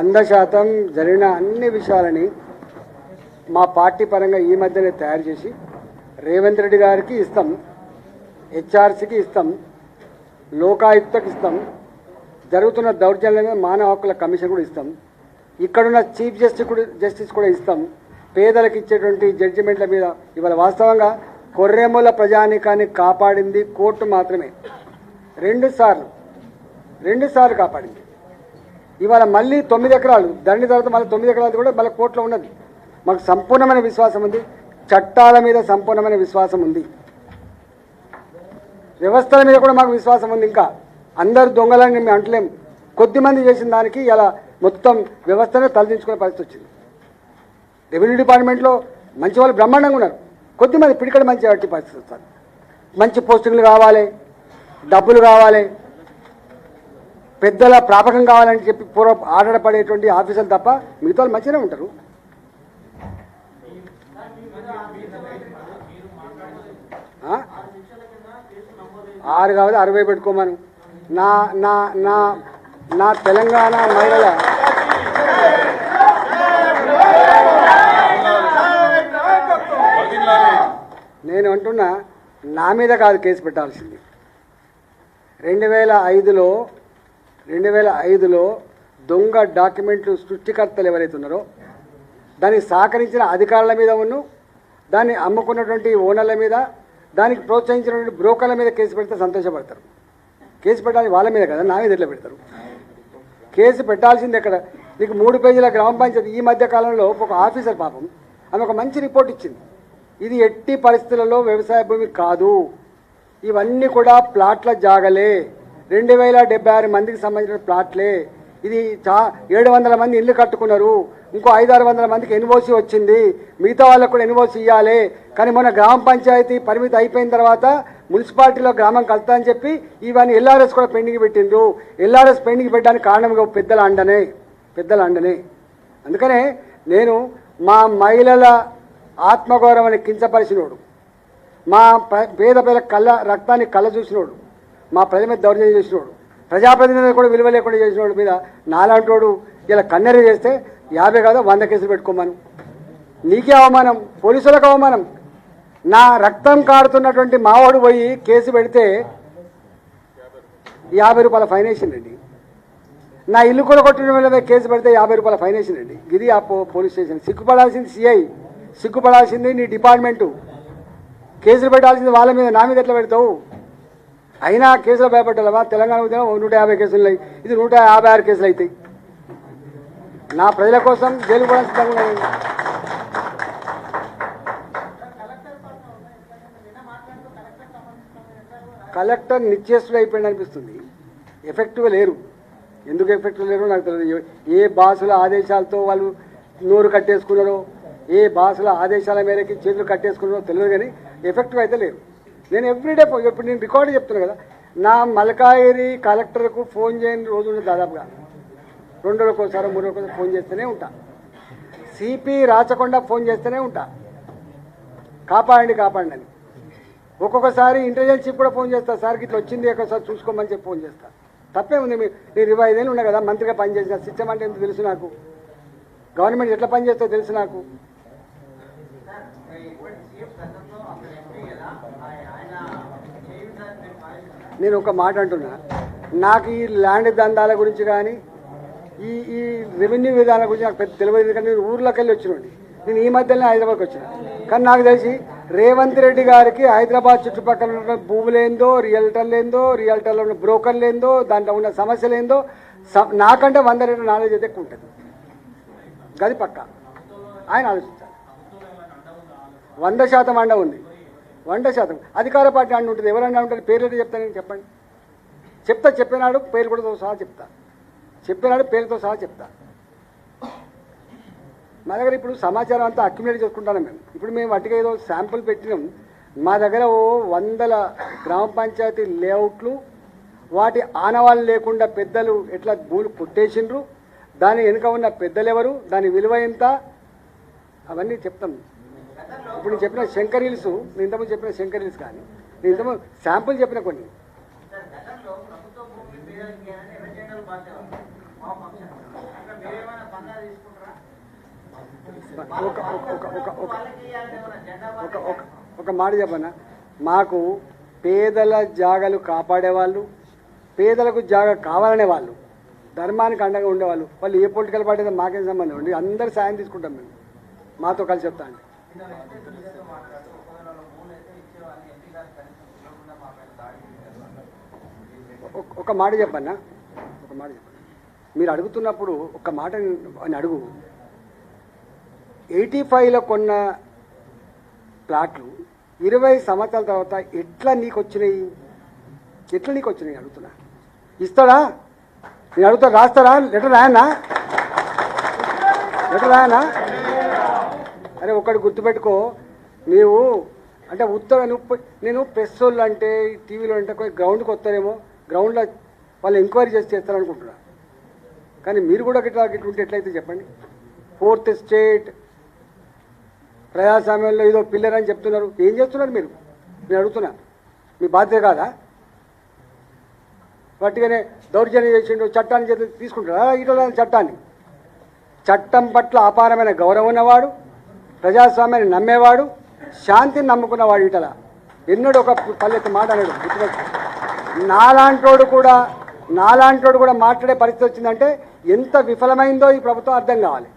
100% జరిగిన అన్ని విషయాలని మా పార్టీ పరంగా ఈ మధ్యనే తయారు చేసి రేవంత్ రెడ్డి గారికి ఇస్తాం, హెచ్ఆర్సీకి ఇస్తాం, లోకాయుక్తకి ఇస్తాం, జరుగుతున్న దౌర్జన్యం మీద మానవ హక్కుల కమిషన్ కూడా ఇస్తాం, ఇక్కడున్న చీఫ్ జస్టిస్ కూడా ఇస్తాం, పేదలకు ఇచ్చేటువంటి జడ్జిమెంట్ల మీద. ఇవాళ వాస్తవంగా కొర్రెముల ప్రజానీకాన్ని కాపాడింది కోర్టు మాత్రమే. రెండు సార్లు కాపాడింది. ఇవాళ మళ్ళీ 9 ఎకరాలు దండి తర్వాత మళ్ళీ 9 ఎకరాలు కూడా మళ్ళీ కోర్టులో ఉన్నది. మాకు సంపూర్ణమైన విశ్వాసం ఉంది, చట్టాల మీద సంపూర్ణమైన విశ్వాసం ఉంది, వ్యవస్థల మీద కూడా మాకు విశ్వాసం ఉంది. ఇంకా అందరు దొంగలని మేము అంటలేం. కొద్దిమంది చేసిన దానికి ఇలా మొత్తం వ్యవస్థనే తలదించుకునే పరిస్థితి వచ్చింది. రెవెన్యూ డిపార్ట్మెంట్లో మంచి వాళ్ళు బ్రహ్మాండంగా ఉన్నారు, కొద్దిమంది పిడికడ మంచి వాటి పరిస్థితి వస్తారు. మంచి పోస్టింగ్లు కావాలి, డబ్బులు కావాలి, పెద్దల ప్రాపకం కావాలని చెప్పి ఆడపడేటువంటి ఆఫీసర్లు తప్ప మిగతా వాళ్ళు మంచిగానే ఉంటారు. ఆరు కావాలి 60 పెట్టుకోమను. నా నా నా నా తెలంగాణ మహిళల నేను అంటున్నా, నా మీద కాదు కేసు పెట్టాల్సింది. 2005లో దొంగ డాక్యుమెంట్లు సృష్టికర్తలు ఎవరైతే ఉన్నారో దానికి సహకరించిన అధికారుల మీద ఉన్ను, దాన్ని అమ్ముకున్నటువంటి ఓనర్ల మీద, దానికి ప్రోత్సహించినటువంటి బ్రోకర్ల మీద కేసు పెడితే సంతోషపడతారు. కేసు పెట్టాలి వాళ్ళ మీద కదా, నా మీద ఎట్లా పెడతారు? కేసు పెట్టాల్సింది ఎక్కడ? నీకు 3 పేజీల గ్రామ పంచాయతీ ఈ మధ్య కాలంలో ఒక ఆఫీసర్ పాపం ఆమె ఒక మంచి రిపోర్ట్ ఇచ్చింది. ఇది ఎట్టి పరిస్థితులలో వ్యవసాయ భూమి కాదు, ఇవన్నీ కూడా ప్లాట్ల జాగలే, 2076 మందికి సంబంధించిన ప్లాట్లే, ఇది 700 మంది ఇల్లు కట్టుకున్నారు, ఇంకో 500-600 మందికి ఎన్ఓసి వచ్చింది, మిగతా వాళ్ళకు కూడా ఎన్ఓసి ఇవ్వాలి. కానీ మొన్న గ్రామ పంచాయతీ పరిమితి అయిపోయిన తర్వాత మున్సిపాలిటీలో గ్రామం కలుతా అని చెప్పి ఇవన్నీ ఎల్ఆర్ఎస్ కూడా పెండింగ్ పెట్టిండ్రు. ఎల్ఆర్ఎస్ పెండింగ్ పెట్టడానికి కారణంగా పెద్దల అండనే. అందుకనే నేను మా మహిళల ఆత్మగౌరవాన్ని కించపరిచినోడు, మా పేద రక్తాన్ని కళ్ళ చూసినోడు, మా ప్రజల మీద దౌర్జన్యం చేసినోడు, ప్రజాప్రతినిధులు కూడా విలువ లేకుండా చేసినోడు మీద నాలాంటోడు ఇలా కన్నెర చేస్తే 50 కాదు 100 కేసులు పెట్టుకోమను. నీకే అవమానం, పోలీసులకు అవమానం. నా రక్తం కాడుతున్నటువంటి మావాడు పోయి కేసు పెడితే 50 రూపాయల ఫైన్ వేసిండండి. నా ఇల్లు కూడా కొట్టిన మీద కేసు పెడితే 50 రూపాయల ఫైన్ వేసిండండి. ఇది ఆ పోలీస్ స్టేషన్. సిగ్గుపడాల్సింది సిఐ, సిగ్గుపడాల్సింది నీ డిపార్ట్మెంటు. కేసులు పెట్టాల్సింది వాళ్ళ మీద, నా మీద ఎట్లా పెడతావు? అయినా కేసులు భయపడ్డావా? తెలంగాణ ఉద్యమం 150 కేసులు ఉన్నాయి, ఇది 156 కేసులు అవుతాయి. నా ప్రజల కోసం జైలు కూడా సిద్ధంగా ఉన్నాయి. కలెక్టర్ నిశ్చేష్టుడు అయిపోయింది అనిపిస్తుంది, ఎఫెక్టివ్గా లేరు. ఎందుకు ఎఫెక్టివ్ లేరు నాకు తెలియదు. ఏ బాసుల ఆదేశాలతో వాళ్ళు నోరు కట్టేసుకున్నారో, ఏ బాసుల ఆదేశాల మేరకి చేతులు కట్టేసుకున్నారో తెలియదు, కానీ ఎఫెక్టివ్ అయితే లేరు. నేను ఎవ్రీడే ఇప్పుడు నేను రికార్డు చెప్తున్నాను కదా, నా మల్కాయిరి కలెక్టర్కు ఫోన్ చేయని రోజు దాదాపుగా 2 రోజులకోసారి 3 రోజులకోసారి ఫోన్ చేస్తూనే ఉంటా. సిపి రాచకొండ ఫోన్ చేస్తూనే ఉంటా, కాపాడండి అని. ఒక్కొక్కసారి ఇంటెలిజెన్స్ చీఫ్ కూడా ఫోన్ చేస్తా, సార్కి ఇట్లా వచ్చింది ఒకసారి చూసుకోమని చెప్పి ఫోన్ చేస్తా. తప్పే ఉంది? నేను 25 ఏళ్ళు ఉన్నా కదా మంత్రిగా పనిచేసిన, సిస్టమ్ అంటే ఎందుకు తెలుసు నాకు, గవర్నమెంట్ ఎట్లా పనిచేస్తో తెలుసు నాకు. నేను ఒక మాట అంటున్నా, నాకు ఈ ల్యాండ్ దందాల గురించి కానీ ఈ రెవెన్యూ విధానం గురించి నాకు పెద్ద తెలియదు. కానీ నేను ఊర్లోకి వెళ్ళి వచ్చినండి. నేను ఈ మధ్యలోనే హైదరాబాద్కి వచ్చిన. కానీ నాకు తెలిసి రేవంత్ రెడ్డి గారికి హైదరాబాద్ చుట్టుపక్కల ఉన్న భూములేందో, రియల్టర్లో ఉన్న బ్రోకర్లేందో, దాంట్లో ఉన్న సమస్యలేందో నాకంటే 100 రెట్లు నాలెడ్జ్ అయితే ఎక్కువ ఉంటుంది. గది పక్క ఆయన ఆలోచించాలి. 100% అండ ఉంది, 100%. అధికార పార్టీ అండ ఉంటుంది. ఎవరన్నా ఉంటుంది? పేర్లు చెప్తాను, చెప్పండి. చెప్పినాడు పేరు కూడా సహా చెప్తా, పేరుతో సహా చెప్తా. మా దగ్గర ఇప్పుడు సమాచారం అంతా అక్యుములేట్ చేసుకుంటాను మేము. ఇప్పుడు మేము వాటికి ఏదో శాంపుల్ పెట్టినాం. మా దగ్గర 100 గ్రామ పంచాయతీ లేఅవుట్లు, వాటి ఆనవాళ్ళు లేకుండా పెద్దలు ఎట్లా భూములు కొట్టేసిండ్రు, దాని వెనుక ఉన్న పెద్దలు ఎవరు, దాని విలువ ఎంత, అవన్నీ చెప్తాం. ఇప్పుడు నేను చెప్పిన శంకర్ హిల్స్, నేను ఇంతకుముందు చెప్పిన శంకర్ హిల్స్ కానీ నేను ఇంతకుముందు శాంపుల్ చెప్పిన కొన్ని ఒక మాట చెప్పనా, మాకు పేదల జాగలు కాపాడేవాళ్ళు, పేదలకు జాగా కావాలనే వాళ్ళు, ధర్మానికి అండగా ఉండేవాళ్ళు, వాళ్ళు ఏ పొలిటికల్ పార్టీ మాకేం సంబంధం అండి, అందరు సాయం తీసుకుంటాం మేము, మాతో కలిసి చెప్తా అండి. ఒక మాట చెప్పన్నా, మీరు అడుగుతున్నప్పుడు ఒక మాట అని అడుగు. 85లో కొన్న ప్లాట్లు 20 సంవత్సరాల తర్వాత ఎట్లా నీకు వచ్చినాయి అడుగుతున్నా. ఇస్తాడా? నేను అడుగుతా, రాస్తారా? లెటర్ రాయనా? అరే ఒకటి గుర్తుపెట్టుకో, నీవు అంటే ఉత్తగా నేను ప్రెస్ వాళ్ళు అంటే టీవీలో అంటే గ్రౌండ్కి వస్తారేమో, గ్రౌండ్లో వాళ్ళు ఎంక్వైరీ చేస్తారనుకుంటున్నా. కానీ మీరు కూడా గిట్లా ఉంటే ఎట్లయితే చెప్పండి. 4th స్టేట్ ప్రజాస్వామ్యంలో ఏదో పిల్లర్ అని చెప్తున్నారు, ఏం చేస్తున్నారు మీరు? నేను అడుగుతున్నా, మీ బాధ్యత కాదా? వాటిగానే దౌర్జన్యం చేసిండు, చట్టాన్ని తీసుకుంటారా? ఇట్లా చట్టం పట్ల అపారమైన గౌరవం ఉన్నవాడు, ప్రజాస్వామ్యాన్ని నమ్మేవాడు, శాంతిని నమ్ముకున్నవాడు. ఇటలా ఎన్నడూ ఒక పల్లెత్తి మాట అన్నాడు. నాలాంటోడు కూడా మాట్లాడే పరిస్థితి వచ్చిందంటే ఎంత విఫలమైందో ఈ ప్రభుత్వం అర్థం కావాలి.